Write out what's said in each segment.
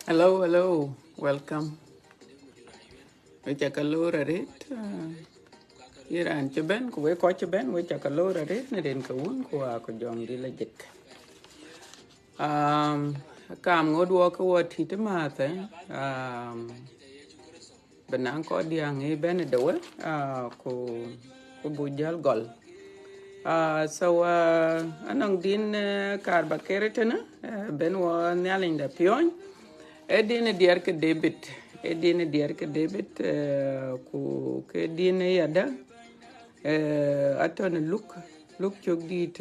Hello, hello, welcome. We check a load at it. Here and Chaben, we catch a ben, we check a load at it, and then Kawun, Kuako John de Legit. Come, good walk over Tita Martha. Benanco Diang, a Benedoe, Ko Bujal Gol. So, Anong Din Carbacaretana, Ben was nailing the pion. Edin Dierke debit, Edin Dierke debit, ku Kedin Yada, Aton look chok dit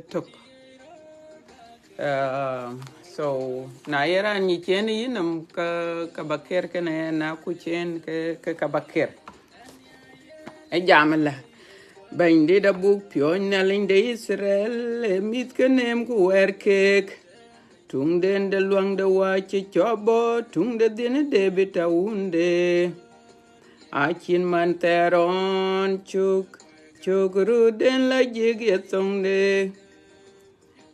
tok. So, Naira ni cheni yinam kabaker kene na kuchen ke kabaker. E jamala. Bindi da book pion naling de Israel, mit kenem ku werkek. Tung den de luang de wachi chobo, tung de dine debita unde. Achin man teron chuk ruden la jig yetong de.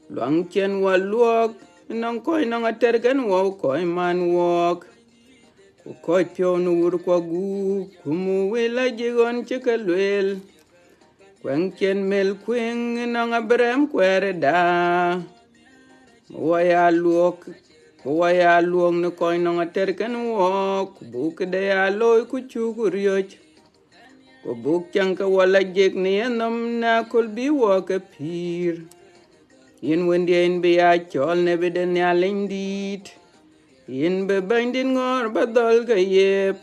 Luang chen wa luok, nong koi nong atergan wa koi man wok. Ku koi pion ur kwa gu, kumu wila jigon chikalwel. Kweng chen mel kweng nong abrem kwere da. Waya luong no koi no aterkan wok buk de aloy ku chuku rioch ko buk chanka wala jek ni enam na kul bi wok a pir yin wendi in bi a chol ne bi den ya lindit yin be bandin ngor badol ga yep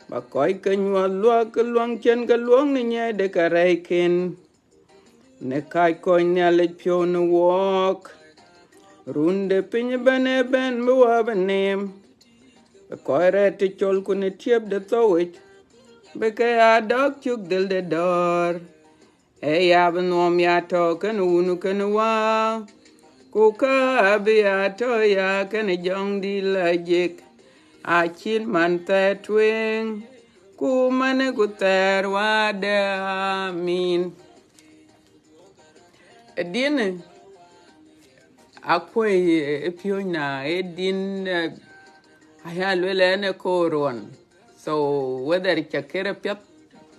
ba koi ken wa luong chen ka luong ni nye de ka reiken ne kai koi ne le pyo no wok Runde pinye bene ben buwa benem. Be koire ti chol kune tiep de towit. Be ke a dog chuk dil de dor. E ya benom ya to ken unu ken wa. Kuka abi ya to ya ken jong di lajik. A chin man te twing. Ku mane ku ter wa de amin. Edine. Akwe piona edin ayalwele ne koron. So whether it's a kerapyat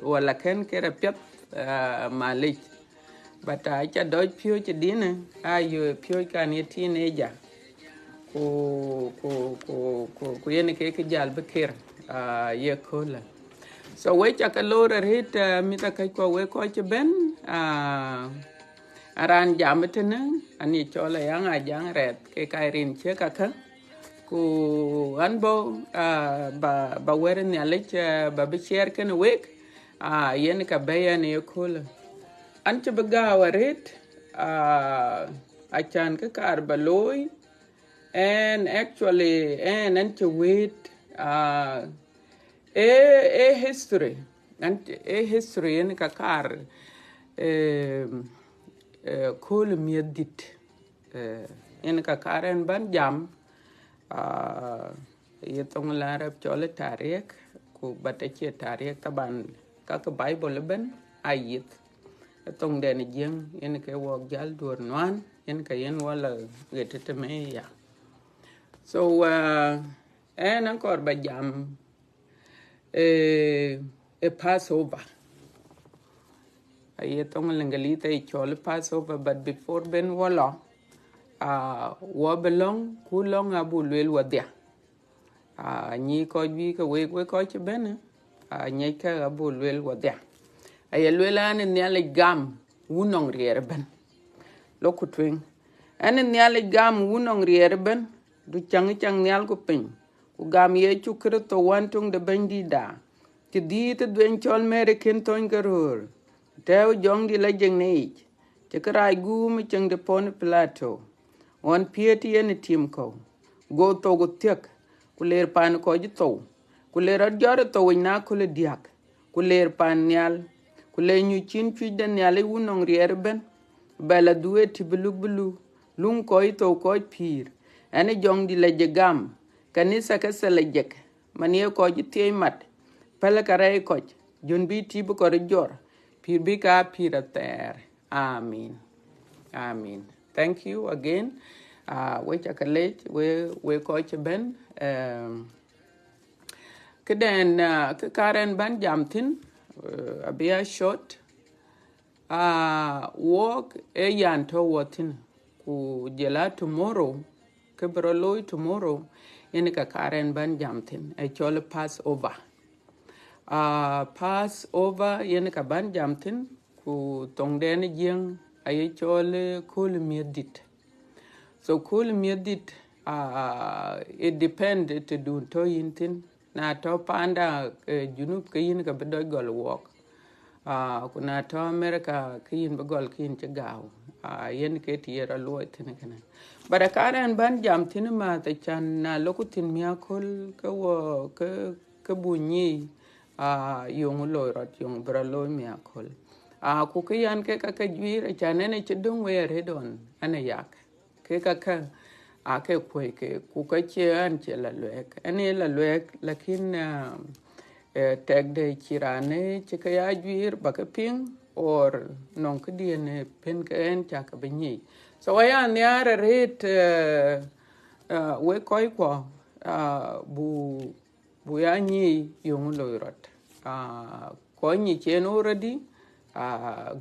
or la ken kerapyat malik. But I cha doj pio cha dinner ayo pio kan ye teenager. Ku yene ke jal bekir ye kola. So we cha kalora hit mita kai ko we ko cha ben aran jamatene ani chola yang ajang red ke kairin che kaka ku anbo ba weren ya lech ba be share ken week yen ka bayan ye kula anche baga waret a chan ka kar baloy and actually and anche wait a history and a history yen ka kar kol miedit en ka karen ban jam yetong la rab chole tarik ku batache tarik taban ka bible ben ayit tong den jeng en ke wok jal dur nwan en ka yen wala getete me ya so en ankor ba jam Passover ayetong lengalita chole Passover but before ben wala wa belong kulong abulwel wadia ni ko bi ka we ko che ben ni ka abulwel wadia ayelwela ne nyale gam wunong rier ben lokutwing ane nyale gam wunong rier ben du chang nyal ko pin ku gam Yecu to wantung de bendida ti di te dwen chol mere ken ton garor Teo jong di la jeng ne ich. Chakara gum cheng de pon plateau. On pieti yen tim ko. Go to go tiek. Kuler pan ko jito. Kuler adjar to wina kule diak. kuler pan nyal kule nyu chin chu den nyal wunong rier ben bela duwe tibulu lung koi to koi pir ane jong di lejegam kanisa kaselejek manie ko jitie mat pele kare ko junbi tibu ko jor pir bi ka pir ter amen amen. Thank you again. We chocolate we coach ben keden ke karen ban jamtin abia short walk e yan to watin ku jela tomorrow ke broloy tomorrow yen ka karen ban jamtin e chol Passover. Passover yen ka ban jamtin ku tongden jeng ay chol kul miedit. So kul miedit it depend to do to yintin na to panda junub ke yin ka bedoy gol walk. Kuna to America ke yin begol kin che gaw yen ke tiera loy tin kana. Bara karen ban jamtin ma ta chan na lokutin miakol ke wo ke bunyi yung loy rot yung bra loy miakol. Ku ke yan ke ka jwir chanene che dong we redon ana yak ke ka ke kwe ke ku ka che an che la lek ane la lek lakin tag de chirane che ka ya jwir ba ka ping or non ke diene pen ka en cha ka benyi so wa ya nyare ret we koi ko bu ya ni yung loirot ko ni chen already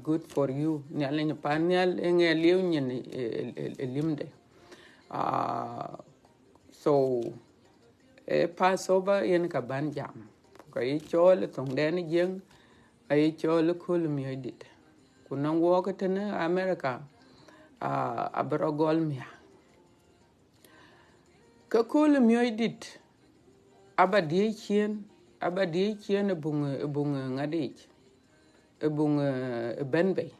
good for you nyale ni panyal enge liu nyen limde so Passover yen ka ban jam ko yi chol tong den jeng ay chol kul mi edit kunang wo ka tene America abrogol mi ka kul mi edit abadi chien bung ngadich bung benbe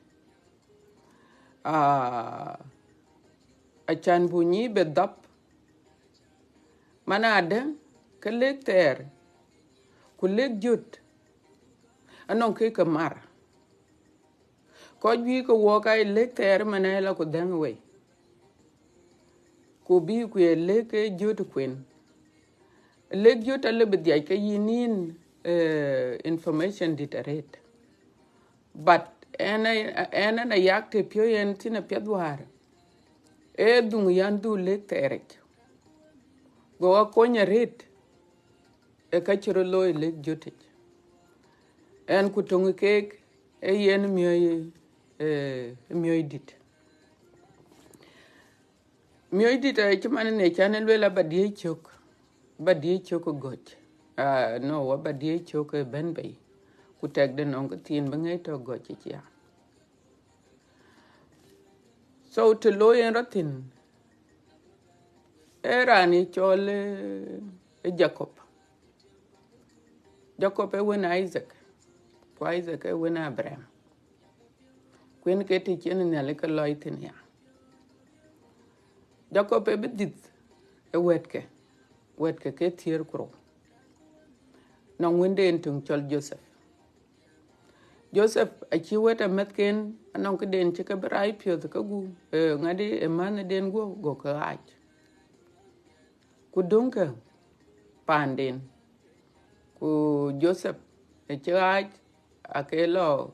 achan bunyi bedap manade kelek ter kulek jut anon ke kamar ko jwi ko wo kai lek ter manela ko dangwe ko bi ku lek jut kwen lek jut ale bedia ke yinin information ditaret but ena na yakte pyo yen tina pyadwar dung yandu lek teret go akonya ret ka chiro loy lek jutit en kutongu kek yen mioy dit ay chimane ne channel wela badie chok goch no wa badie chok benbay ku tag de non tin bangay to goch chia so to loy en ratin era ni chole Jacob wen Isaac ko Isaac wen Abraham kwen ke ti chen ne le ka loy tin ya Jacob bedit wetke ke tier kro no wende en tung chol Joseph a chi weta metken anon ke den che ka brai pyo ka gu ngadi e man den go ka ach ku dunka panden ku Joseph e chaj akelo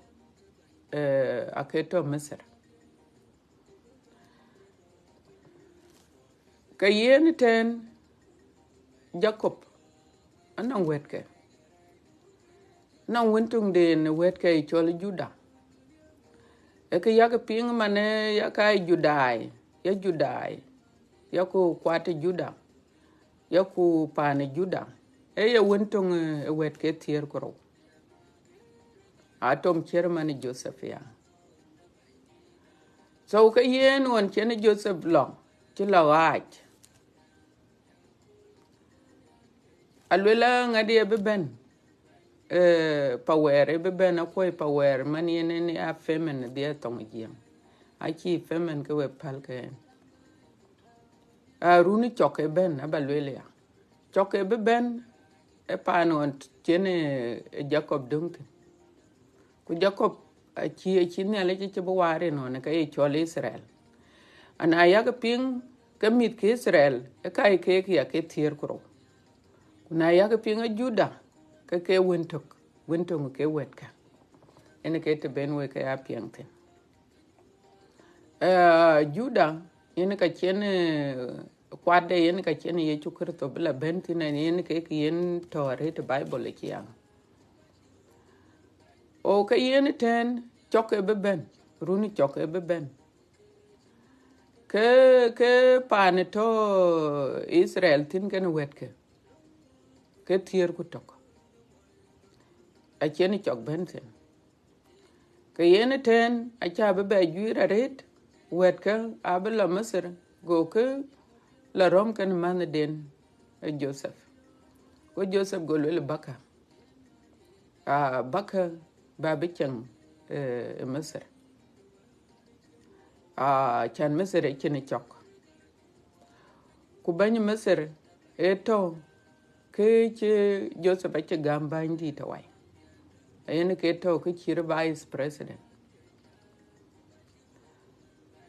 aketo Misr ka yen ten Jacob anan wetke nan wintung den wetke chol Juda e ka yak ping mane yakai Judai ya ku kwate Juda ya ku pane Juda e ya wintung wetke tier kro atom chairman Joseph ya so ka yen won chen Joseph long ti lawaj alwela ngadi beben power beben akoy power man yene ni a femen dia tong jiem aki femen ke we pal ke runi choke ben abalwela ya choke beben e panon chene Jacob dungte ku Jacob chi ne le chi bo ware no ne ka e chol Israel ana ya ga ping ka mit ke Israel e kai ke ya ke tier kro kuna ya ga ping a Juda ka ke wintok ke wetka ene ke te benwe ka ya piangten Juda ene ka chene kwade ene ka chene Yecu Kristo bla bentina ene ke yen tore te Bible ki yang o ka yen ten choke beben runi choke beben ke pane to Israel tin ken wetke ke tier ku tok a chene chok benten ke yen ten a cha be juira ret wetke abla Misr go ke la rom kan man den Joseph ko Joseph go le baka baka babichang Misr chan Misr e chene chok ku bany Misr eto ke che Joseph che gamba ndi to wai ene ke to ke chir vice president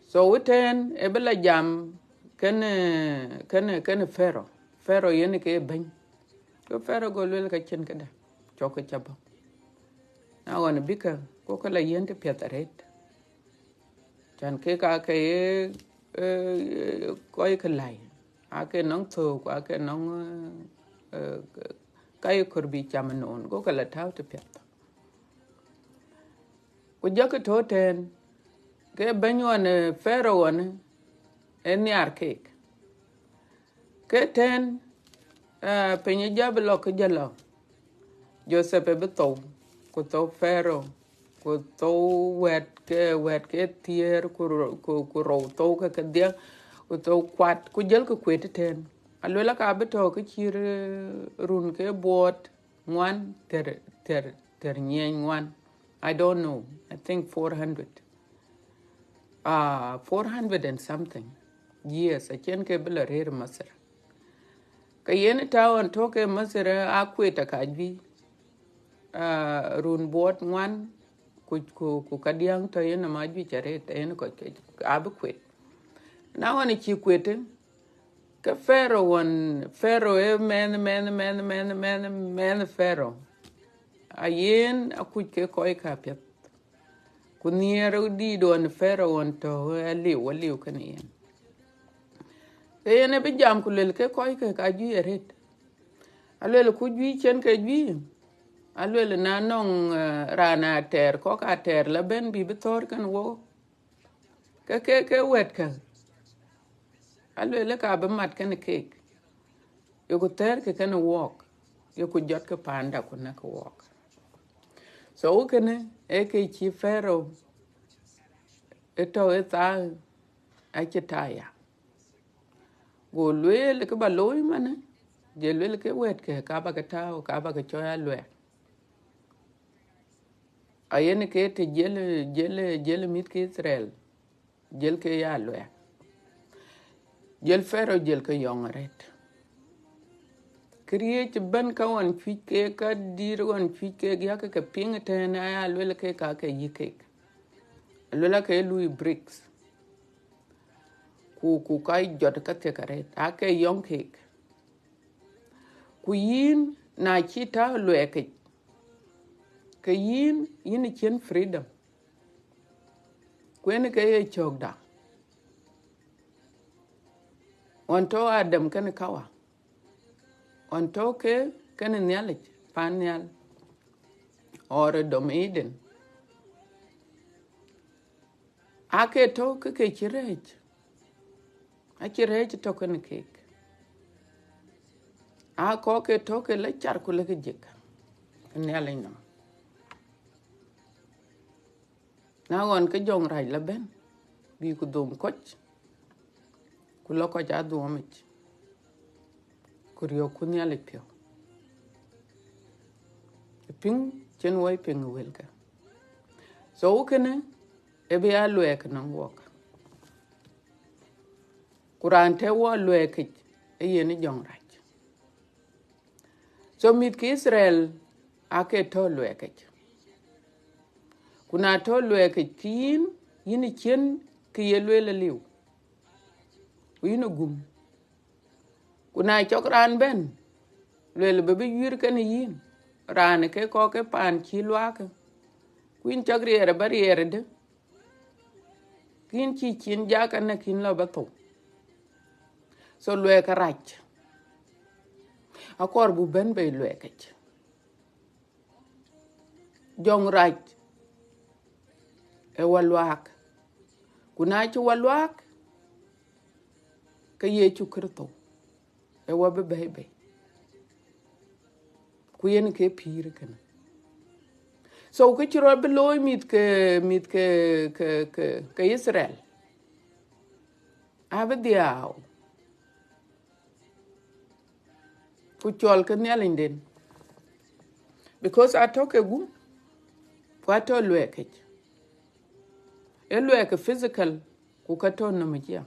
so witen e bela jam ken Pharaoh yene ke bany ko Pharaoh go le ka chen kada chok chaba na wan bika ko kala yente piataret chan ke ka ke ko ke lai ake nong tho ko ake nong kai kurbi chamanon go kala taw te pet ko jaka to ten ke banyon Pharaoh ne en yar ke ten penye jablo ke jalo Joseph be to ko to Pharaoh ko to wet ke tier ko ro to ka dia ko to kwat ko jel ko kwete ten alwela ka be to ke chir run ke bot ngwan ter nyen ngwan I don't know I think 400 400 and something years a chen ke bela rer Masr ka yen tawon to ke Masr a kweta ka bi run bot ngwan ku kadiang to yen ma ju chare te yen ko ab kwet na woni chi kwete ka Pharaoh e men Pharaoh a yen a ku ke ko ka pet ku niero di don Pharaoh on to liu kan yen yen be jam ku lel ke ko ka ju eret alel ku ju chen ke ju alwele na nong rana ter ko ka ter la ben bi betor kan wo ke wet kan alwele ka be mat kan kek yo ko ter ke kan walk yo ko jot ke panda ko na ko walk so kene e ke chi Pharaoh eto eta a chetaya go lwele ke ba loy mane je lwele ke wet ke ka ba ka ta ka ba ka choya lwe ayene ke te jele mit ke Israel jel ke ya lwe jel Pharaoh jel ke yongret kriye ban ka wan fike ka dir wan fike ya ke ping te na ya lwe ke ka ke yike lwe ke lui bricks ku kai jot ka te karet ake yong ke ku yin na chita lwe ke yin chen freedom kwene ke ye chogda onto Adam kan kawa onto ke kan nyale panyal or domeden ake to ke chirech a chirech to kan ke a ko ke to ke le char ku le ke jik nyale no na gon ke jong rai la ben bi ku dum koch ku lo ko ja du omich ku rio ku nyale pio ping chen wai ping welka so kene e be a lwe ke non wok kurante wo lwe ke e yeni jong rai so mit ki Israel ake to lwe ke kuna to lwe ke kin yini chen ke ye lwe le liu yino gum kuna chokran ben lwe le be yir ke ni yin ran ke ko ke pan chi lwa ke kuin chagriere bariere de kin chi chin jaka na kin lo bato so lwe ka rach akor bu ben be lwe ke jong rach e walwak kuna chi walwak ke Yecu Kristo e wa be be ku yen ke pir kana so ke chiro be loy mit ke Israel ave diao ku chol ke nyalinden because atoke gum kwato lweke e lweke physical ku kato no mjia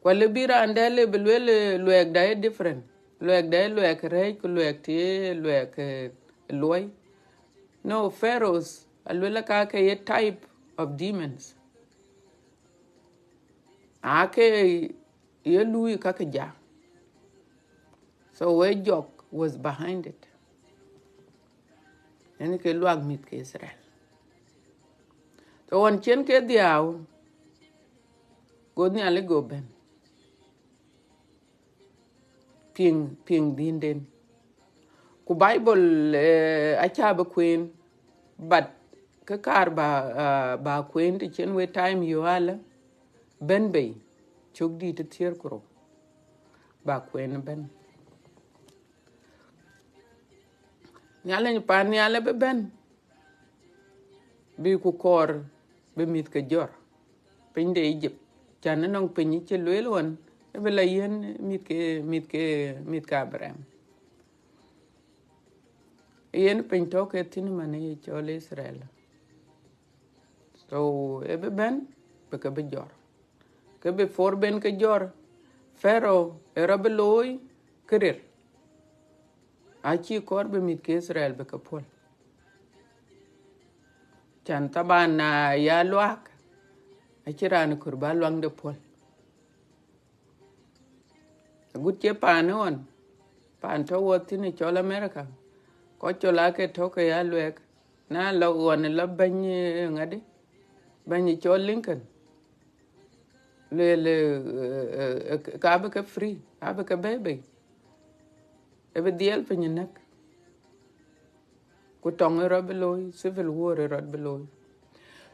kwa le bira andele belwele lwek da different lwek da lwek re ku lwek ti lwek loy no pharaohs alwela ka ke a type of demons ake ye lui ka ke ja so we jok was behind it and ke luag mit ke Israel so on chen ke diao go ni ale go ben ping dinden ku bible acha ba queen but ka kar ba queen ti chen we time you ala ben bay chok di te tier kro ba queen ben nyale ni pan nyale be ben bi ku kor be mit ke jor pin de Egypt chan nong pin che lwelon be la yen mit ka Abraham yen pin to ke tin mane chole Israel so e be ben be ke be jor ke be for ben ke jor Pharaoh era be loy kerer achi kor be mit ke Israel be ke pol chan taban ya luak achiran kurba luang de pol gut che panon pan to wotini chol America ko chola ke to ke ya lwek na lo won la ban ngadi ban chol Lincoln le ka be ke free abe ke bebe e be diel pinyenak ku tong ro beloy civil war ro beloy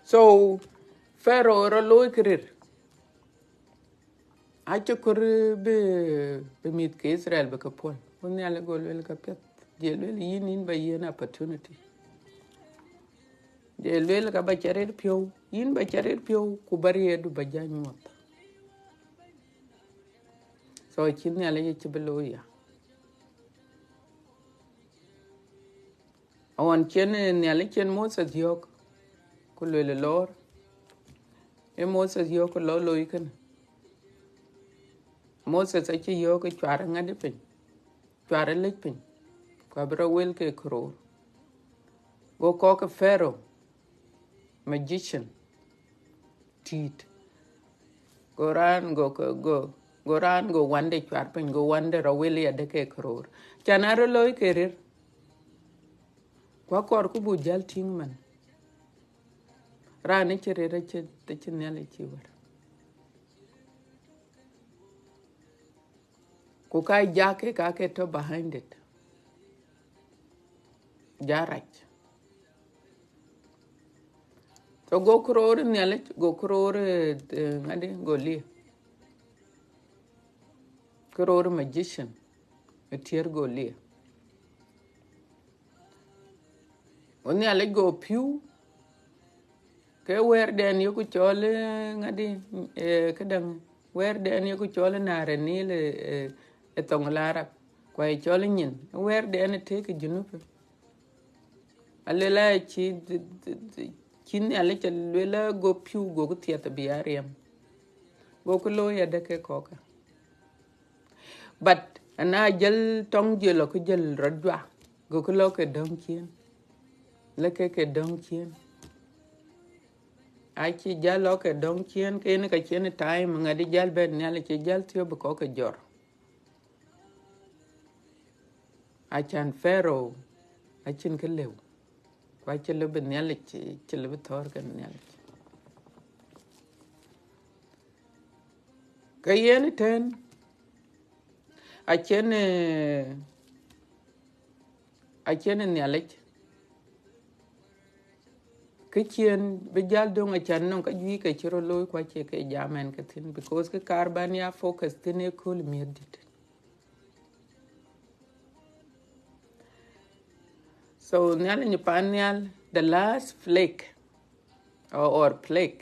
so Pharaoh ro loy kerer acho kur be mit ke Israel be ke pol on ya le gol wel ka pet je le yin ba yen opportunity je le ka ba charer pio yin ba charer pio ku bari edu ba janyot so chin ya le che beloy ya on chen ne le chen Moses yok ku le lor e Moses yok lo lo ikan Moses achi yok chwar ngadi pin chwar le pin ko bro wel ke kro go ko ke Pharaoh magician tit goran go wande chwar pin go wande ro wel ya de ke kro chanaro lo kerer kwa kor ku bu jal ting man rani cherere che te chinele chiwar ku kai jake ka ke to behind it jarach so go kror nyale go kror ngade go li kror magician etier go li oni ale go piu ke wer den yoku chole ngadi kadang wer den yoku chole nare ni le tong lara kwa chole nyin wer den te ke junup ale la chi kin ale chale la go piu go tiata biariam go ko lo ya de ke koka but ana jel tong jelo ko jel rodwa go ko lo ke dong kien le ke dong kien ai chi jalo ke dong chien ke ne ka chien time ngadi jal ben ne le chi jal tio ko ke jor a chan pharaoh a chin ke lew kwa chi le ben ne le chi le thor ke ne le ke yen ten a chen ne le cái chuyện bây giờ đông ở chân nó cái gì cái chiro lôi qua chế cái jamen cái tin because cái carbon ya focus tin e cool miệt dit so nyal ni pan nyal the last flake or plague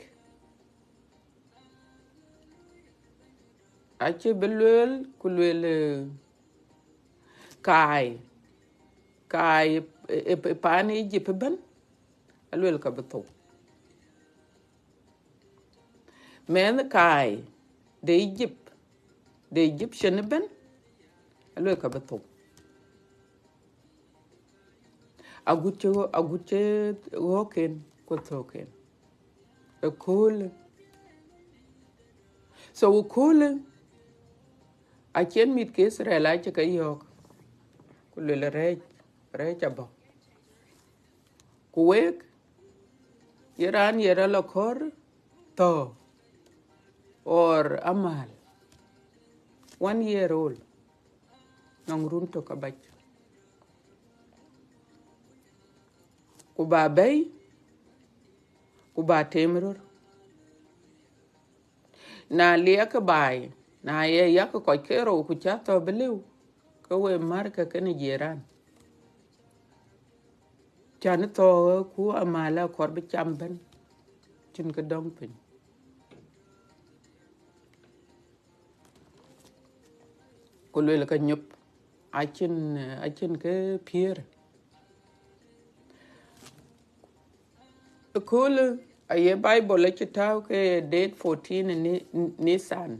ache belwel kulwel kai pan e jipe ban alwel ka beto men kai de Egyptian ban alwel ka beto aguche woken ko token a cool so cool a chen mit ke Israel a che kai yok kulwel re chabo kuwek Iran yera lokor to or amal 1 year old nong run to kabach ku ba bay ku ba temror na liya ka bay na ye yak ko kero ku cha to belew ko we marka ken jiran chan to ku amala kor bi chamben chin ka dong pin ko le ka nyop a chin ke pier cool a ye bible le chitaw ke date 14 ni Nisan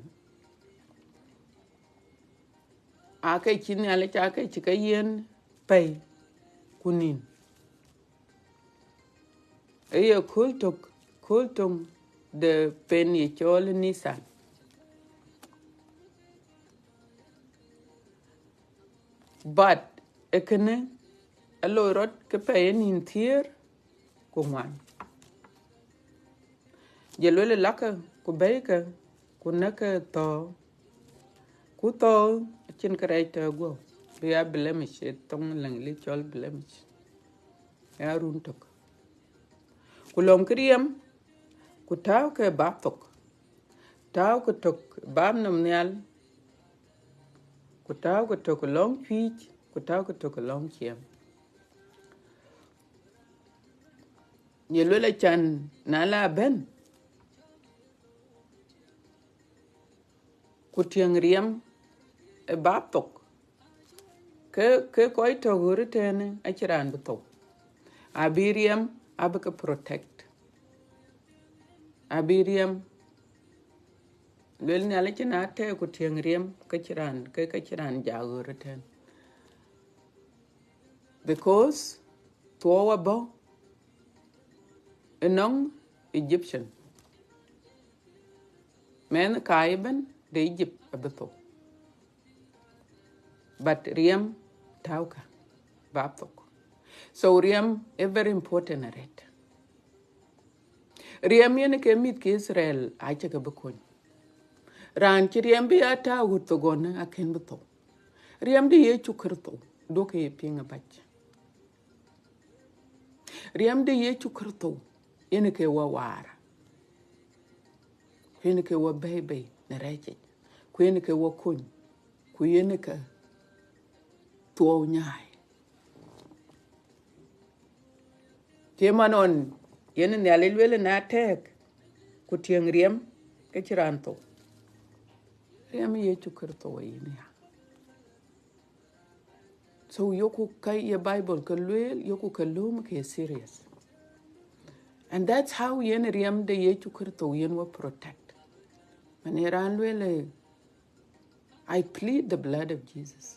a ke chin ale cha ke chika yen pay kunin e kultung de pen ye chol Nisan but ekene alorot ke pay nin thier ku man jelole laka ku beka ku naka to ku to chin karayta go be a blemish tong lang li chol blemish ya run tok ku lom kriyam ku taw ke batok taw ku tok bam nam nyal ku taw ku tok long pich ku taw ku tok long chiam jelole chan nala ben ku tiang riam e batok ke koy to guru tene a chiran buto abiriam abaka protect abiriam lel ne ala china te ku tiang riam ka chiran ja guru ten because to bo enong Egyptian men kaiben de Egypt abuto but riam tauka batok so riam is very important at it riam yene ke mit ke Israel acha ka bakon ran ki riam bi ata wutto gona aken buto riam de Yecu krto do ke pinga bach riam de Yecu krto yene ke wawara yene ke wa bebe na reche ku yene ke wa kun ku yene ke to nyaay temanon yene ne alelwele na tek ku tiang riam ke chiranto riam Yecu krto wa yene ya so yoku kai ye Bible ka lwel yoku ka lum ke serious and that's how yen riam de Yecu krto yen wa protect maneran lwele I plead the blood of Jesus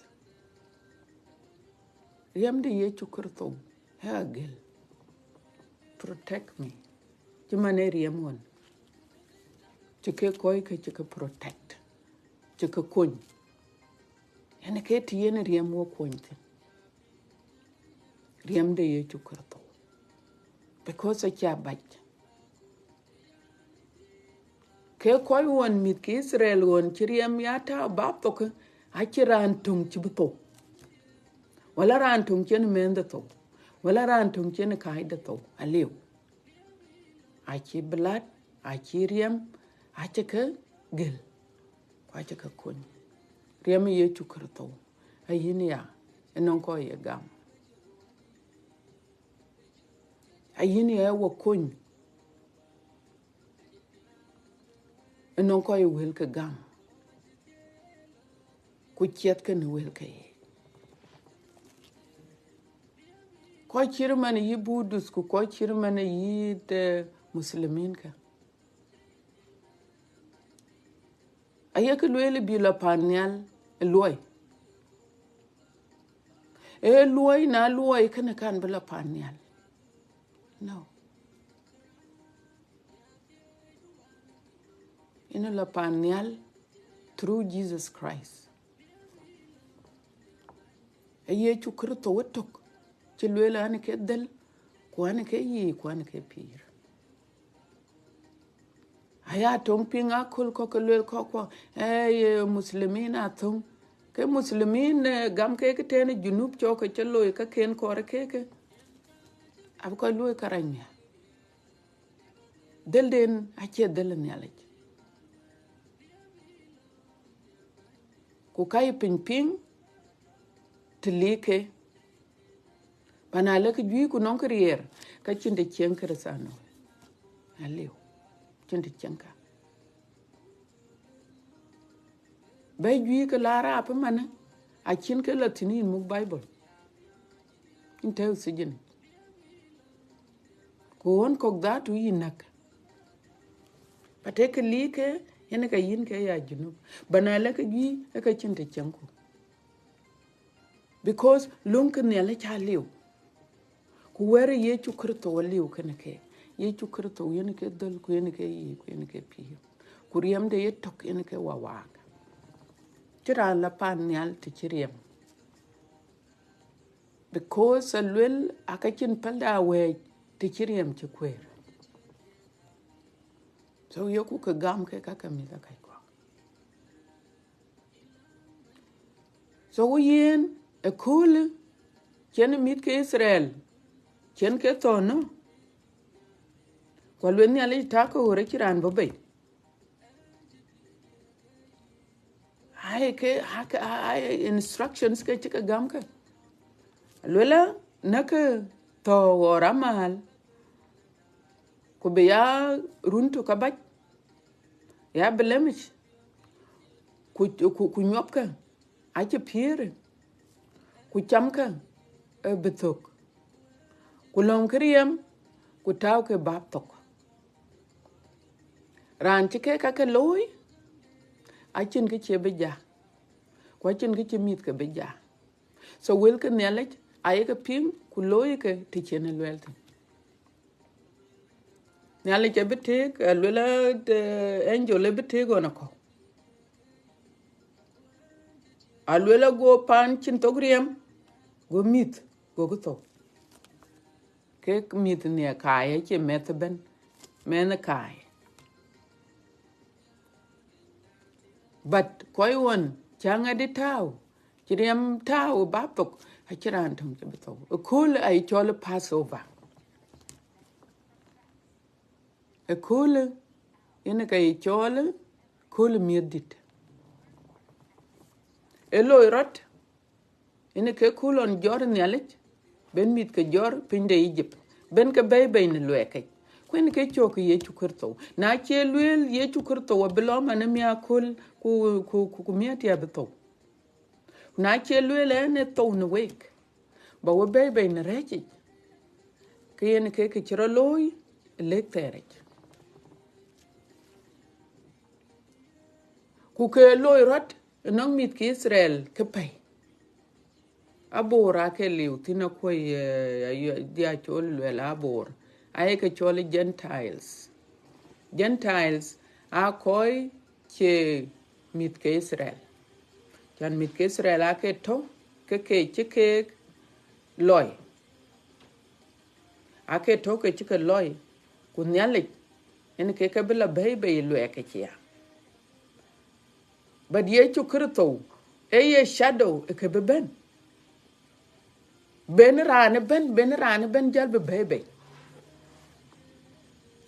riam de Yecu krto hagel protect me chimane riemon chike koi ke chike protect chike kun ene ke tiene riemo kunte riem de Yecu Kristo because cha bach ke koi won mit ke Israel won chiriem yata bapto ke achiran tung chibto wala ran tung chen mende to wala ran tung chen kaide to aliu achi blood achi riem achike gel achike kun riem Yecu Kristo ayini ya enon ko ye gam ayini ya wo kun enon ko ye wel ke gam ku chet ke ne wel ke ko chirman yi budus ku ko chirman yi de muslimin ka ayak luele bi la panyal loy loy na loy kana kan bla panyal no ina la panyal through Jesus Christ Yecu Kristo wotok ci luele an ke del ko an ke yi ko an ke pir aya tong pinga kul ko ke luel ko muslimin atung ke muslimin gam ke tene junub choko chelo ka ken kor ke ab ko luel karanya del den ache del nyalaj ku kay ping tlike panale ke jui ku non krier ka chinde chen kresano aliu chinde chenka bay jui ke lara apa mana a chin ke latini mu bible inte usijin ko on ko datu yinak pate ke like ene ka yin ke ya junu banale ke jui ka chinde chenku because lunk ne la chaliu ku were Yecu Kristo waliu keneke Yecu Kristo yene ke dol ku yene ke yi ku yene ke pi ku riem de yetok yene ke wawa tira la panyal ti chiriem because alwel akakin palda we ti chiriem ti kwer so yoku ke gam ke kakamiza kai kwa so yen e cool chen mit ke Israel chen ke tono ko lwen ya le ta ko re kiran bobe ai instructions ke tika gam ka lwela naka to oramal ko be ya runtu ka baj ya belemish ku nyopka ache pire ku chamka betok ku lom kriem ku taw ke baptok ran tike ka ke loy achin ke chebe ja ko achin ke chemit ke beja so wel ke nelek ay ke ping ku loy ke ti chene lwelte nale ke betek lwela de angel betek onako alwela go pan chin togriem go mit go to ke mit ne kaye che metben men kaye but koi won changa di taw chiriem taw bapok achiran tong che beto a cool ay chole Passover a cool ene kay chole cool miedit eloy rot ene ke cool on jor nyalich ben mit ke jor pinde Egypt ben ke bay ne lweke kwen ke chok Yecu Kristo na che lwel Yecu Kristo wa beloma ne mia kul ku miati abeto na che lwel ene to ne wek ba wa bay ne rechi ke ene ke chiro loy lekterech ku ke loy rot nang mit ke Israel ke pay abora ke liu tina ko dia chol lwel abor ai ka chol Gentiles a koi che mit ke Israel chan mit ke Israel a ke to ke loy a ke to ke loy ku nyale en ke bila bebe lwe ke chia but Yecu Kristo ye shadow ke ben rane ben jal be bebe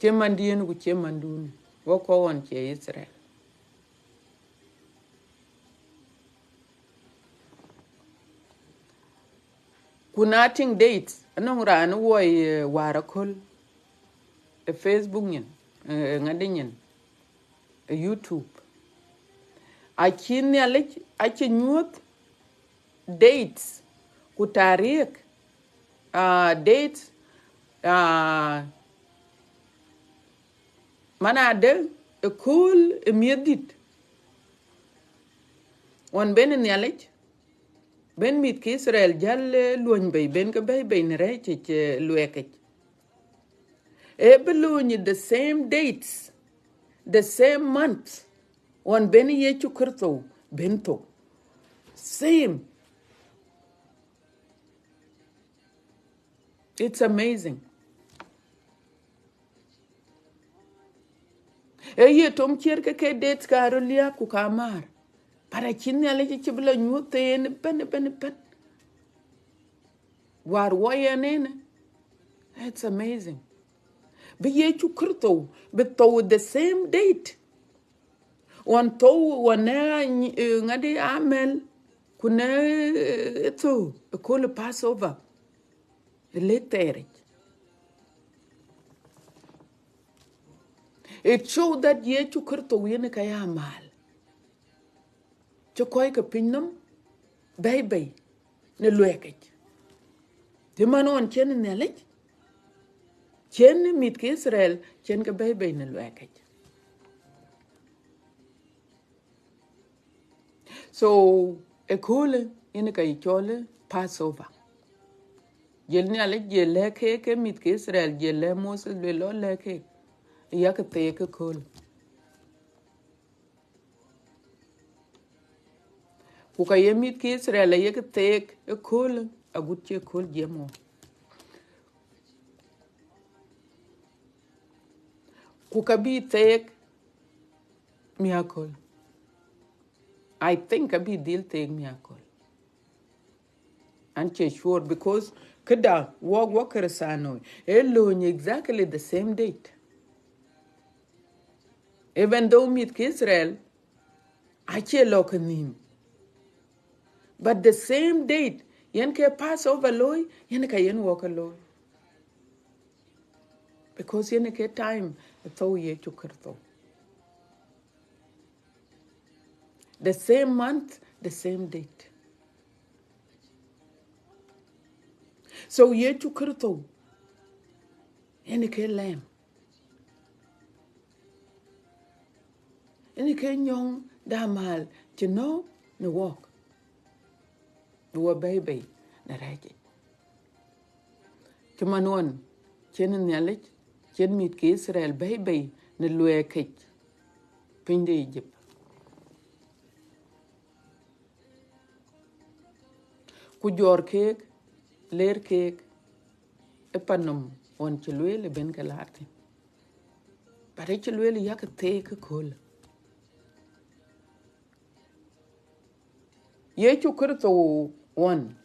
chemandien ku chemandun wo ko won che Israel kuna ting dates anong ran wo wara kol Facebook nyen ngadinyen YouTube a chini alech a nyuot dates ku tarik dates mana de cool miedit on ben ni alech ben mit ki Israel jalle luon bay ben ka bay ne re che lueke ebeluni the same dates the same month on ben Yecu Kristo bento same. It's amazing. Ye tom chier ke dates ka rolia ku kamar para chini ale chi bla nyute en ben war woyenene. It's amazing. But Yecu Kristo but to the same date on to wana ngadi amel kuna ito call Passover later. It showed that Yecu Kristo yene kaya mal chokoy ka pinnum bay ne luekej ti manon chen ne lech chen mit ke Israel chen ka bay ne luekej. So e kule yene kay chole Passover jel ne ale jel ke mit ke Israel jel Moses le lo leke yak te ke kul ku ka ye mit ke Israel yak te e kul agut che kul jemo ku ka bi te miracle. I think a bit deal take miracle. And sure because kada worker sano exactly the same date. Even though meet Israel, I look him. But the same date, yen ke Passover loy, yen ka yen walk loy. Because yen ke time tho ye chukerto. The same month, the same date. So ye chukerto. Yen ke lamb. Yen ke nyong damal to know no walk. No baby na raje. Chamanon chen nyalech chen mit ke Israel baby ne lue kech pinde Egypt. Ku jor kek ler kek epanom on chelwele ben kalate. Pare chelwele yak take kol. Yecu Kristo one.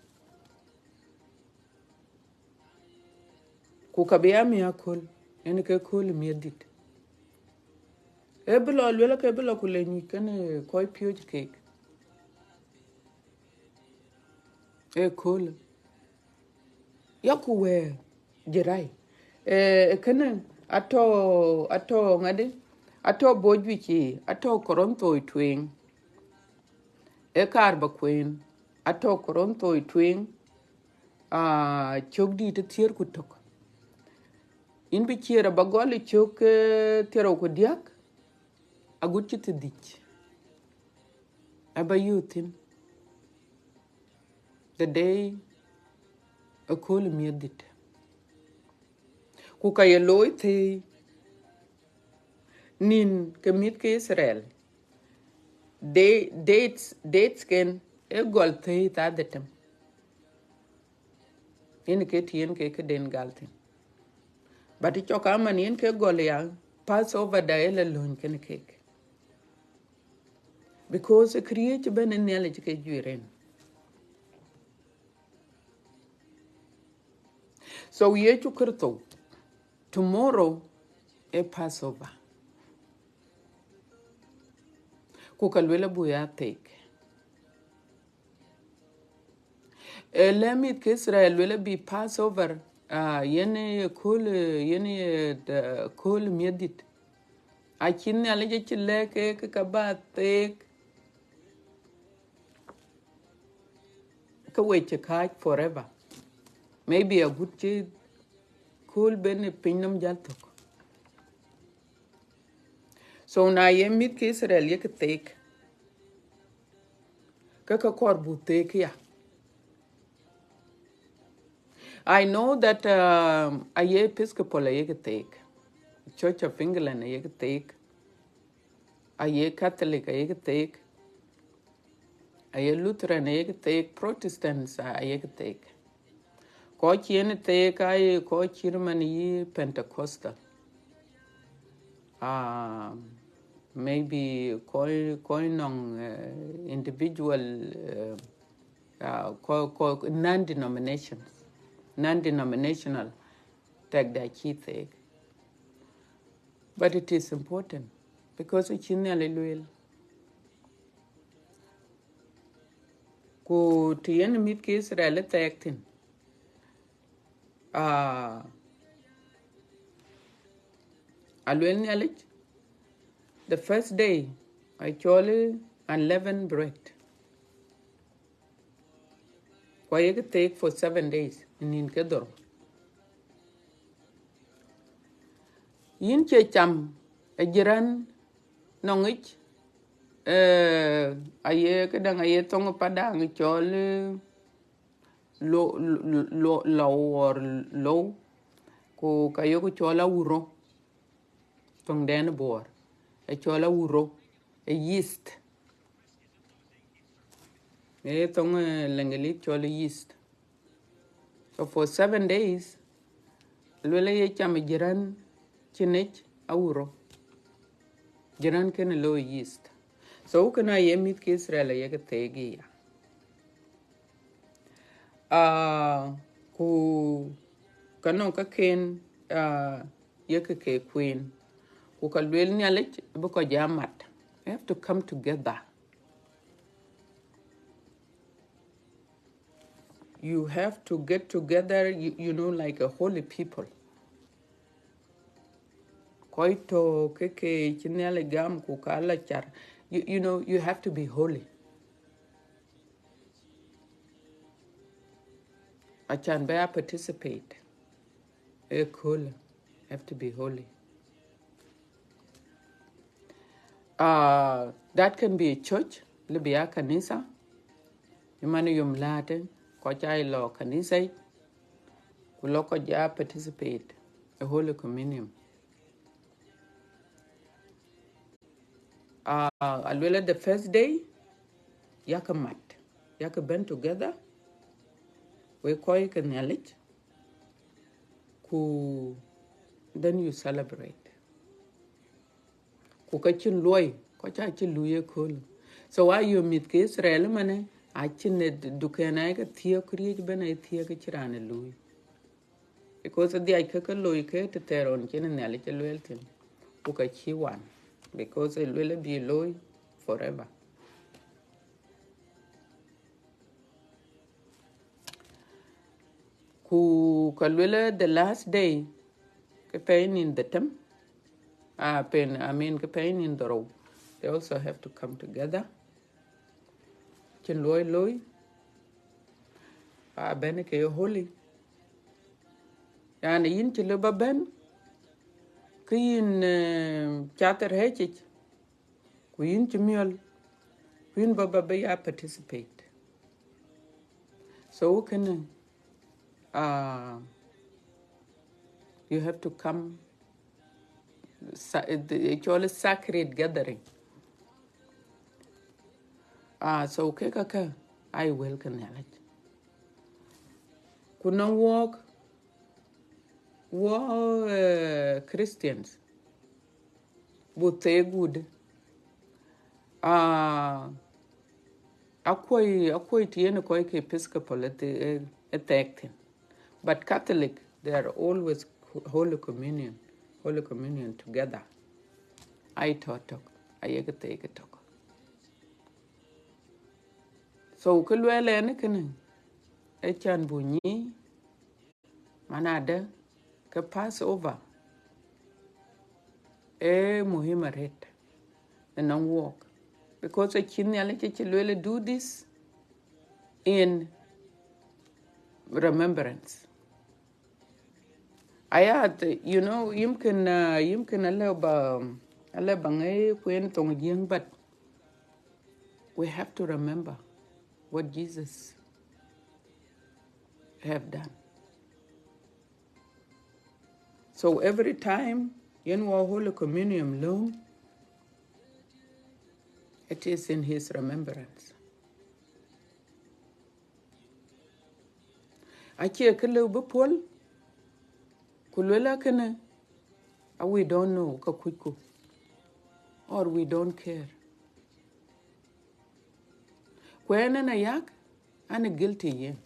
Ku kabea mi akol ene ke kol miedit. Ebelo alwela ke ebelo kulenyi kene koi pioj kek. E kol. Yaku we jirai. Kene ato ngade ato bojwichi ato koronto itwing. E karba queen ato koronto itwing chokdi te tier kutok. In bichira bagoli chok tero ko diak aguchi te dich. Aba youtin the day a cool miedit. ku ka ye loy the nin ke mit ke Israel dates ken e gol the ta detem in ke tien ke den galten but it choka man in ke gol ya Passover da ele lon ken cake because it create ben en nele ke juiren. So Yecu kurto tomorrow a Passover. Kukalwela buya take. Lemit Israel will be Passover. Yene kul miedit. Akin alaje chileke kaba take kawe chekaj forever. Maybe a good chid cool ben pinam jaltok. So na yemit Israel yek take. Kaka korbu take ya. I know that a Episcopal a take. Church of England a take. A Catholic a take. A Lutheran a take. Protestants a take. Ko chien take I ko chirman Pentecostal. Maybe koinong individual non-denominational take that key take. But it is important because it's in the ku tien mit ki Israel tektin alwel nyalich the first day actually unleavened bread kwa yek take for 7 days in kedor yin che cham ejiran nongich aye kedang aye tong padang chole low ko kayo ko chola uro tong den bor e chola uro e yeast e tong lengelik chola yeast. So for 7 days lwele ye cham jiran chinech auro jiran ken low yeast. So kana ye mit ki Israel ye ke tegi ya ku kanon ka ken ye ke queen ku kalwel nyalech buko jamat. We have to come together. You have to get together, you know, like a holy people. Koito keke chinele gam kukala char. You know, you have to be holy. Achan baya participate. Cool. Have to be holy. That can be a church, libya kanisa. Imani yum Latin, kochai lo kanisa. Kuloko ja participate. A holy communion. Alwela the first day, yaka mat. Yaka band together. We koi kanyalit. Ku then you celebrate. Ku kachin loy, kocha chin luye kul. So why you meet ke Israel mane? Achin dukena ka thia kriye bana thia ka chirane lui. Because the aikaka loy ke te teron chen nyali che lueltin. Ku kachi wan. Because it will be loy forever. Ku kalwela the last day ke pain in the tem. Ke pain in the row. They also have to come together. Chin loy. Ben ke holy. Yani yin chiluba ben. Kuyin chater hechich. Kuyin chimiol. Kuyin baba beya participate. So can You have to come. It's all a sacred gathering. So kaka I welcome it. Kuna walk Christians. But they good. Akwai tiene koi ke Episcopal at acting. But Catholic, they are always Holy Communion together. I taught I take it. So kulwele ene kene echan bunyi manade ke Passover muhima ret and walk because a chinyale chilwele do this in remembrance. I had, yimkin aleba ngay kwen tong jing, but we have to remember what Jesus have done. So every time yen wa Holy Communion loom, it is in his remembrance. Achi kele bupol kulwela kene we don't know kakuiku or we don't care. Kwene na yak and guilty yen.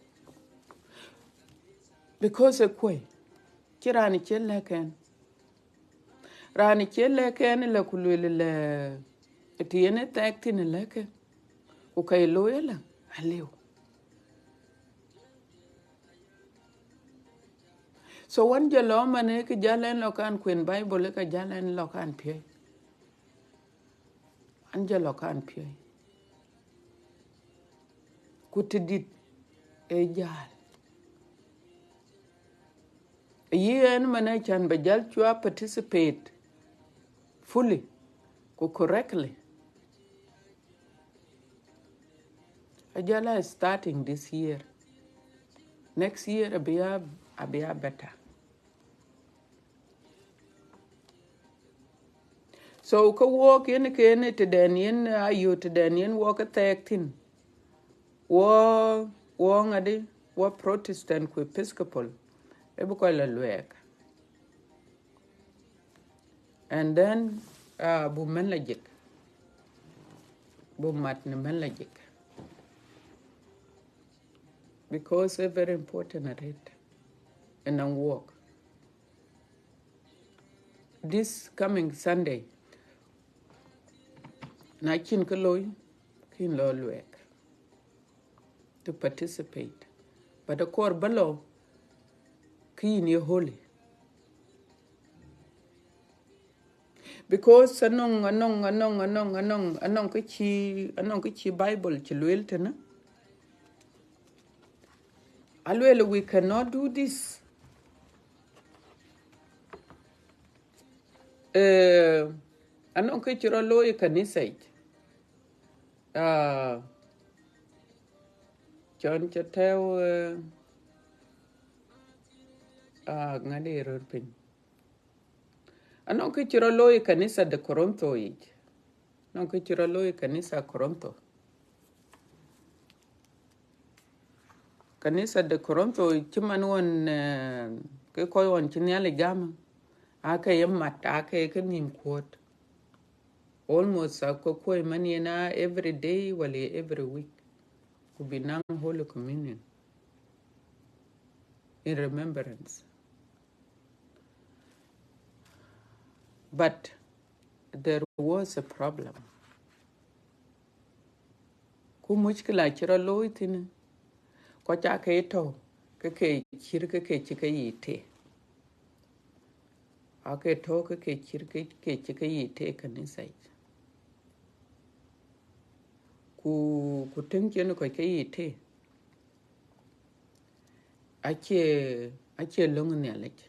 Because a kwe kirani chelleken rani chelleken la kulwela la etiene taktin leke ukay loyala aliu. So one jalo mane ke jalen lokan Queen Bible ke jalen lokan pie. Anja lokan pie. Kutidit ejal. Yen mane chan bajal chua participate fully, correctly. Ajala is starting this year. Next year abia better. So ka walk in kene to Danian ayu to Danian walk a thin. Wo ngadi wo Protestant ku Episcopal. Ebukola luek. And then bu menlajik. Bu matne menlajik. Because it's very important at it. And then walk. This coming Sunday, na kin kaloi kin lo luek to participate. But the core below kin ye holy. Because anong kichi Bible chiluel tena. Alwele we cannot do this. Anong kichiro loy kanisa ich. John chatew ngadi rurpin. Anong kichiro loy kanisa de Corinto ich. Anong kichiro loy kanisa Corinto. Kanisa de Corinto chimanuan ke koy won chinyale gama. Aka yemat aka nim quote. Almost koi mani na every day wali every week. Could be nang Holy Communion in remembrance. But there was a problem. Ku muchkila chira loitin ko cha ke to ke chir ke chike yite. Ake to ke chir ke chike yite kanisa. Ku tenchen ko ke yite. Ache long ne alech.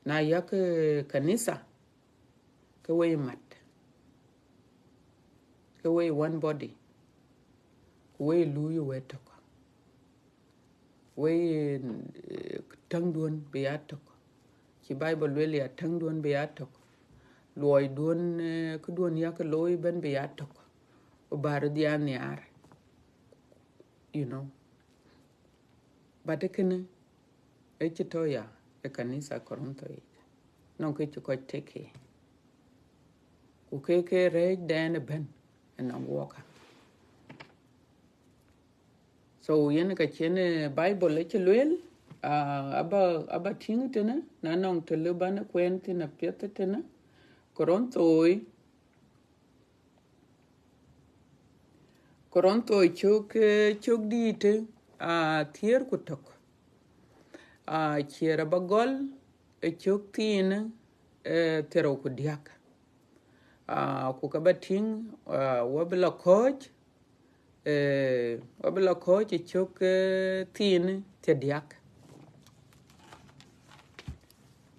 Na yak kanisa ke way mat. Ke way one body. Way luyu we toka. Way tang duon be atok ki Bible wel ya tang duon be atok loy duon ku duon ya ka loy ben be atok o bar dia niar you know batekene e chitoya e kanisa Korinto non ke ko teke ku ke rej den ben en walker so yene ka chene Bible e chelwel aba tingu tena na non te lubana kwenti na pieta tena Koronto chok dite thier kutok chiera bagol chok tin tero kudiak ku kabating wabla coach chok tin te diak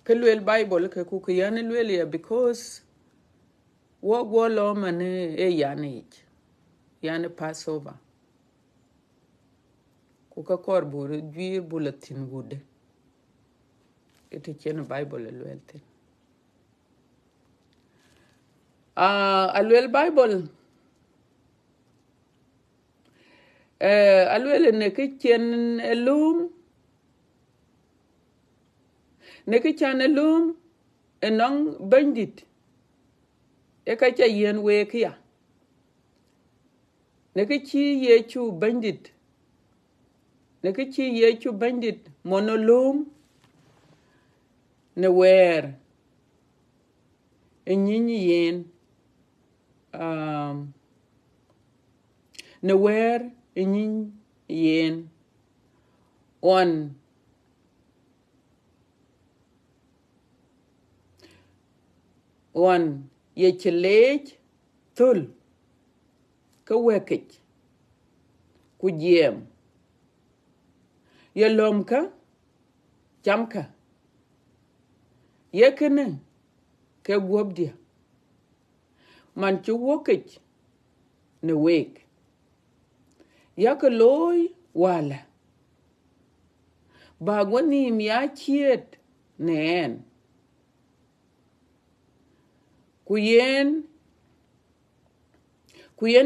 kelwel Bible ke ku yana lwel ya because wo lo mane e yani Passover ku ka kor buru juir bulletin gude ite chen Bible lwel tin alwel Bible alwel ne ke chen elum ne ke chan elum enong bandit e ka cha yen we kia ne ke chi Yecu bandit ne ke chi Yecu bandit monolum ne wer enyinyi yen ne wer enyin yen on ye chelej thul ka wekech ku jem ye lomka chamka ye kene ke gwobdia man chu wokech ne wek ya ka loy wala ba gwani mi ya chiet nen kuyen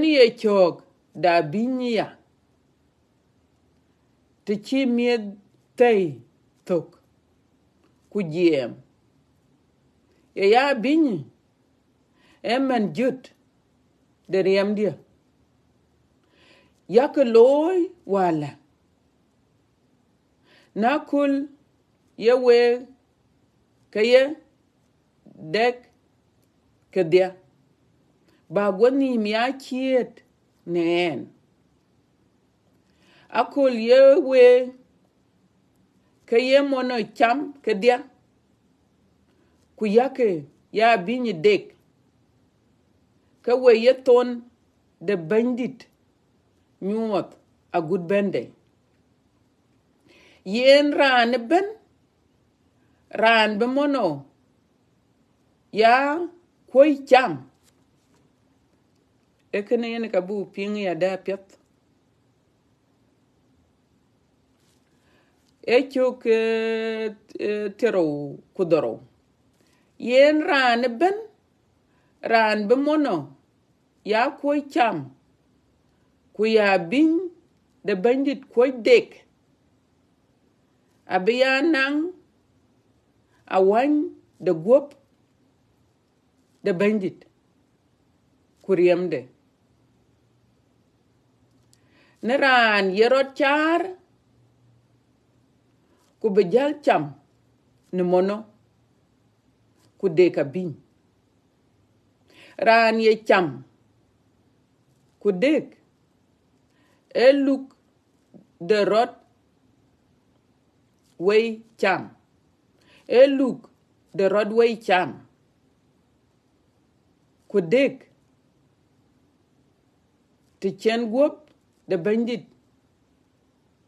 ye chok da binya te chi mied tei tok ku jem ya binyi emen jut de riem dia ya ka loy wala nakul ye we kaye dek kedia ba gwani mi ya chiet nen akul ye we kaye mono cham kedia ku yake ya binyi dek ka we ye ton de bandit nyuot a good bende yen ran ben ran be mono ya koi cham ekene yene ka bu ping ya da pet chok tero kudoro yen ran ben ran be mono ya koi cham ku ya bin de bandit koi dek abiya nang awan de gop de bandit kuriemde neran yerot char ku bejal cham ne mono ku deka bin ran ye cham ku dek eluk de rot way cham eluk de rot way cham ku dek ti chen gop de bandit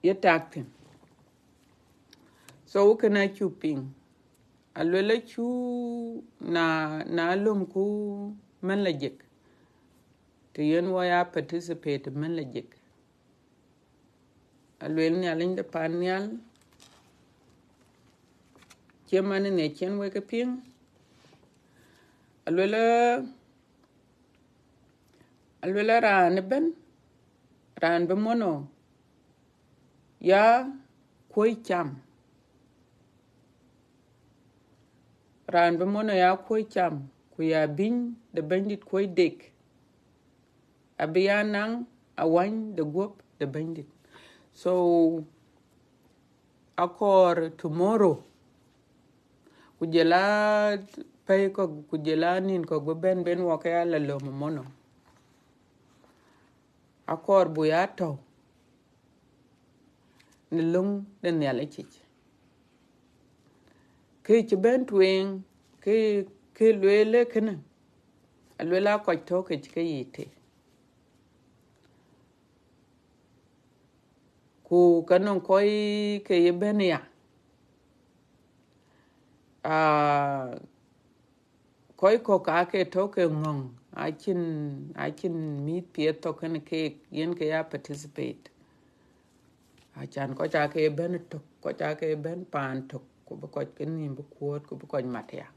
ye takten so kana chuping alwela chu na lum ku man la jek te yen waya participate man la jek alwel ni alin de panyal Chairman ne chen we ke ping. Alwela ran be mono ya koi cham. Ran be mono ya koi cham ku ya bin de bandit koi dek. Abiya nang awan the group the bandit. So akor tomorrow kujela pay ko kujela nin ko ben wakaya la lo mono. Akor buyato ni lung de nyale chich. Ke ben twing ke lwele kana alwela ko to ke yite. Ku kanon koi ke ben ya. Koi ko ka ke to ke ngong. I can meet Pietro kan ke yen ke ya participate. Achan ko cha ke ben to ko cha ke ben pan to ko ko ken nim bu ko ko matia.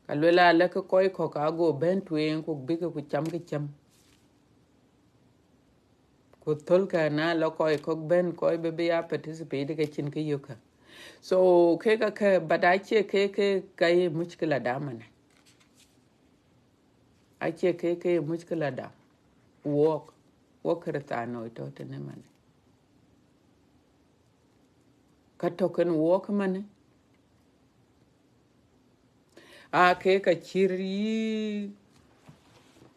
Kalwela le ko koi ko ka go ben twing ko bi ko cham ke cham. Ko tol ka na lo koi ko ben koi be ya participate ke chin ke yoka. So ke badache ke kai mushkila da mana. Ache ke mushkila da. Walk rata no ito te ne mana. Ka token walk mana. Ke ka chiri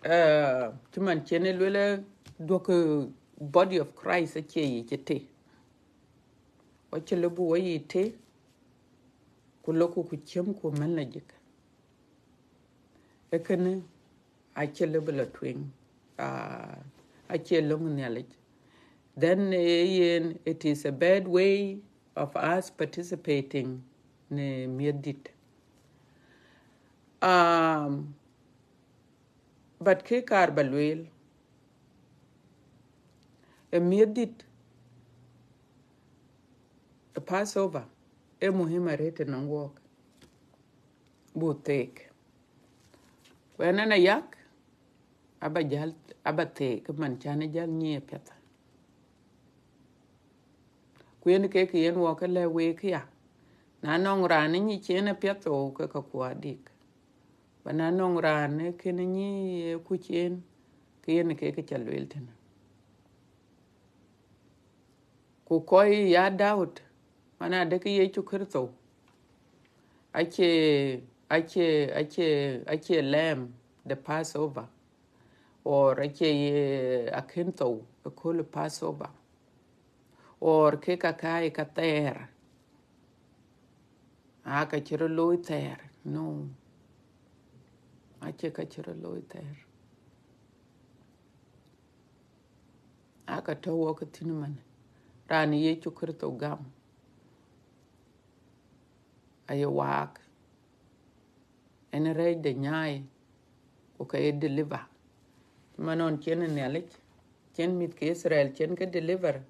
tuman chene lwele doke body of Christ ache yi chete. Wache lebu wa yi te kuloko kuchem ku manla jika. Ekene ache lebu la twing. Ache long knowledge. Then it is a bad way of us participating ne miedit. But ke karbalwel a miedit a Passover muhima rete nang walk butek. When an ayak abate man chane jal nye peta. Kwen ke yen walk le we ya. Na nong rane ni chene peta o ka kwadik. Bana nong rane kene ni kuchen yen ke chalwel tena. Ku koi ya doubt mana de ke Yecu Kristo ake lamb the Passover or ake akinto a cool Passover or ke kakai kater aka chiro loy ter no ake ka chiro loy ter aka to wok tinman rani Yecu Kristo gam aye wak en rej de nyai ko ka deliver manon chen nelik chen mit ke Israel chen ka deliver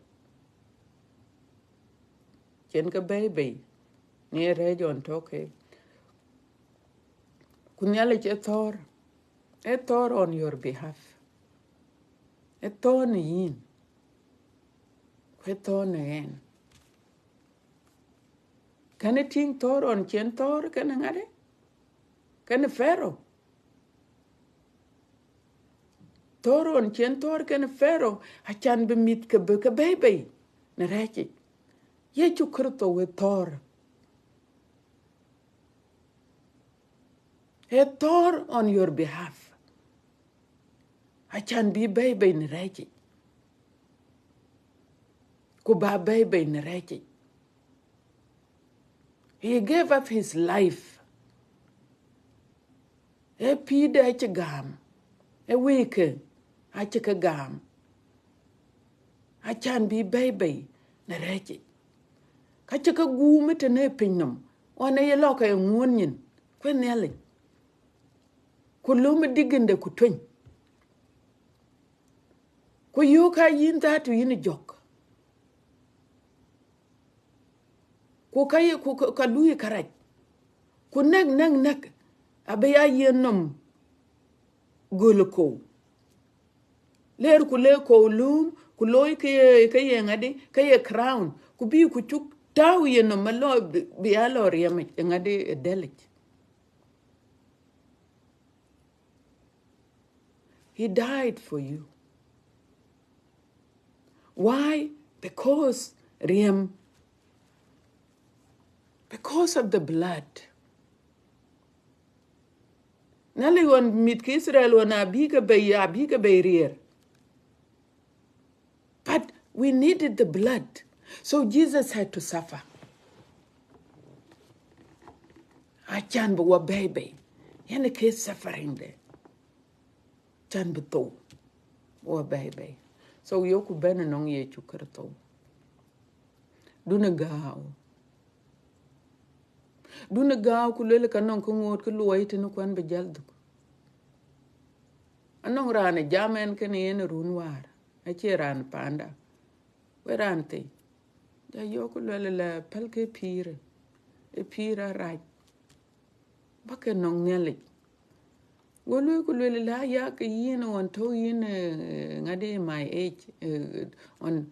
chen ka baby ne rej on toke kunyale che thor on your behalf thor ni yin thor ne en kan ting thor on chen thor kan ngade kan Pharaoh Toron chen tor kan Pharaoh achan be mit ke be baby ne rechi Yecu Kristo we tor thor on your behalf achan be baby ne rechi ku ba baby ne rechi he gave up his life pide ache gam wike ache ka gam achan be baby ne rechi ka che ka gume te ne pinnum ona ye loka e ngunyin kwenele kulume digende ku twen ku yuka yin tu yin jok ku ka lui karaj ku nak abaya yenom gulko ler ku le ko lum ku loy ke ngadi ke crown ku bi ku chuk taw yenom malo bi alor yame ngadi delich. He died for you. Why? Because of the blood. Nali wan mit ki Israel wan abiga bay rear. But we needed the blood. So Jesus had to suffer. Achan wa baby. Yana ke suffering there. Chan buto wa baby. So yoku bena nong Yecu kerto. Duna gaaw ku lele kanong ko ngot ku luwai tinu kwan be jalduk. Anong rane jamen ken yene runwar. Ache ran panda. We ran te. Ja yoku lele la palke pire. E pira raj. Bake nong nyalik. Wolu ku lele la yak yene on to yene ngade my age on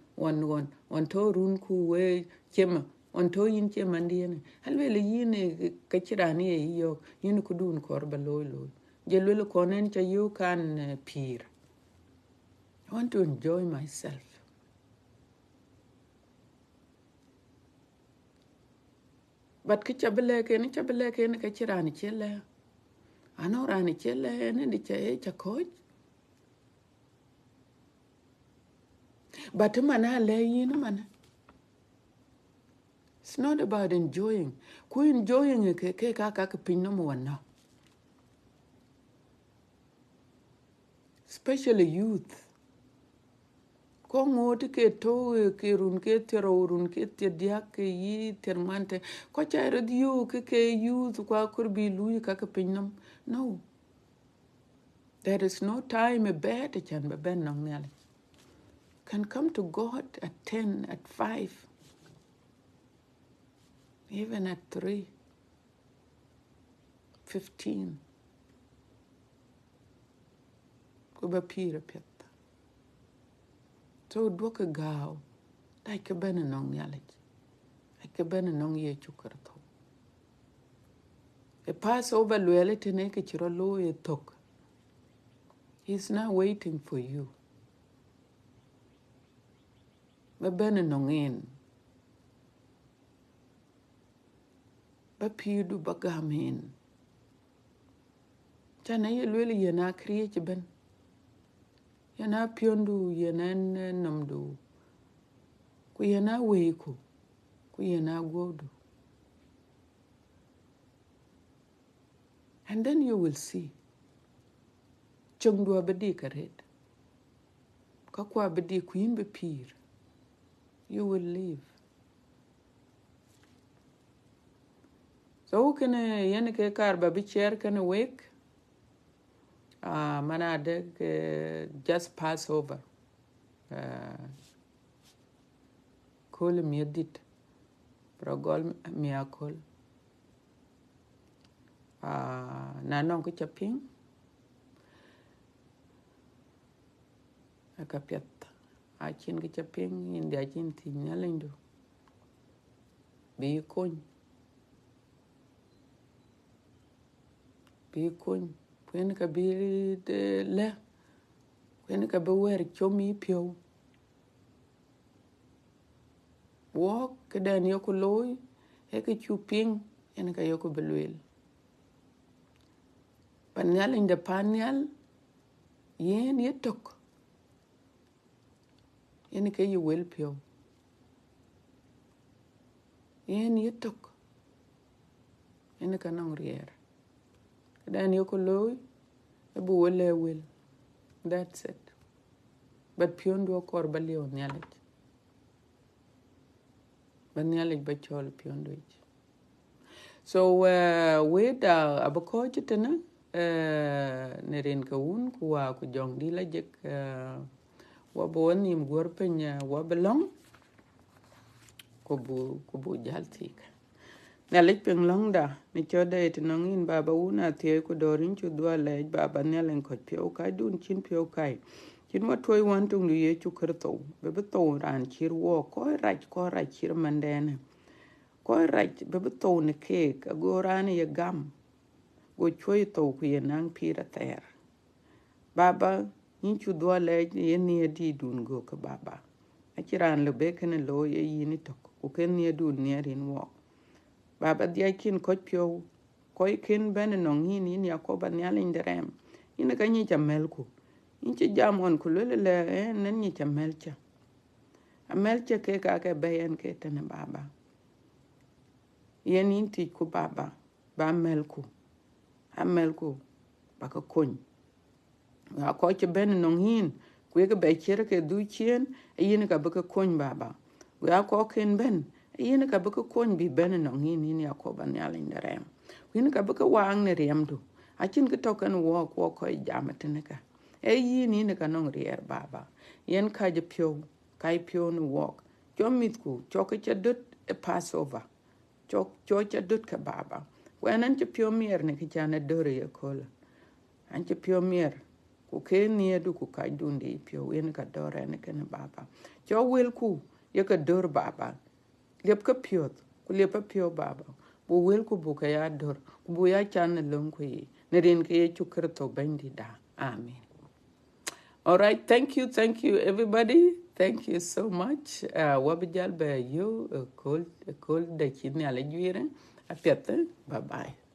to run ku we chema on to yin chema ndiene halwele yene kachirani e yo yene ku dun korba loy je lele konen cha you can peer. I want to enjoy myself. But kichabele ken kachirani chele ano rani chele ne di cha coach. But mana le yin mana. It's not about enjoying. Ku enjoying ke ka pinno mo no. Especially youth. Ko ngoti ke to ke run ke terorun ke tedia ke yi termante ko chairo dio ke youth kwa kurbi lui ka pinnom. No. There is no time a bed can be ben nong nyal. Can come to God at 10, at 5, even at 3, 15. Kuba pira pet. So dwoka gaaw. Like a ben nong nyalaj. Like a ben nong Yecu kerto. A Passover luelete ne ke chiro lo e tok. He's not waiting for you. Ba ben nong in. Ba pidu ba gamin. Chana ye luele yena kriye ben. Yena piondu yena namdu. Ku yena weiku. Ku yena godu. And then you will see. Chungdu abadi karet. Kakwa abadi kuin be pir. You will live. So can yene ke kar ba bi chair can wake. Mana deg just Passover. Kol miedit. Progol miakol. Na nong ko chaping. Akapiat. Achin ke chaping indi achin tinyalindu. Bi kony. Kwen ka bi de le. Kwen ka bi wer chomi pio. Walk kedan yoku loy. Eke chuping. Yen ka yoku beluil. Panyal in the panyal. Yen yetok. Yen ka you will pio. Yen yetok. Yen ka nong rier. Kedan yoku loy. Ebu wele will. That's it. But piondo korba leo nyalej. But nyalej bachol piondo ich. So with abako chitena nerin kaun kuwa ku jong di la jek wa bon nim gor penya wa belong ko bu jaltika na lek peng long da ni chode ti nongin baba una tie ko dorin chu dwa le baba ne len ko pio kai dun chin pio kai chin wa toy wan tung du Yecu krto be to ran chir wo ko rach chir mandene ko rach be to ne ke go ran ye gam go choi to ku ye nang pira ter baba in chu dwa le ye ni di dun go ka baba akiran le be ken lo ye yini to ku ken ye dun ne rin wo baba dia kin ko pio ko kin ben no ngin ya ko ban ya lin derem ina ka ni chamelku in ci jamon ku le nen ni chamelcha amelcha ke ka ke bayan ke tane baba yen inti ku baba ba melku amelku ba ka kun ya ko ci ben no ngin ku ke be chere ke du chien yin ka ba ka kun baba ya ko kin ben yin ka ba ka kun bi ben no ngin ni ya ko ban ya lin derem yin ka ba ka wang ne remdu achin ka token wo ko jamatene ka yin ni ka nong rier baba yen ka je pio kai pio no walk jo mitku choke chadut e Passover cho chadut ka baba wenan je pio mier ne ki jana dore ye kola an je pio mier ku ke ni edu ku kai dundi pio yen ka dore ne ken baba jo wel ku ye ka dor baba lep ka pio ku lep pio baba bu wel ku bu ka ya dor ku bu ya chan lon ku yi ne rin ke Yecu krto bendi da amen. All right, thank you, everybody. Thank you so much. Wabijal be you call the kidney alajuire. Apiate, bye bye.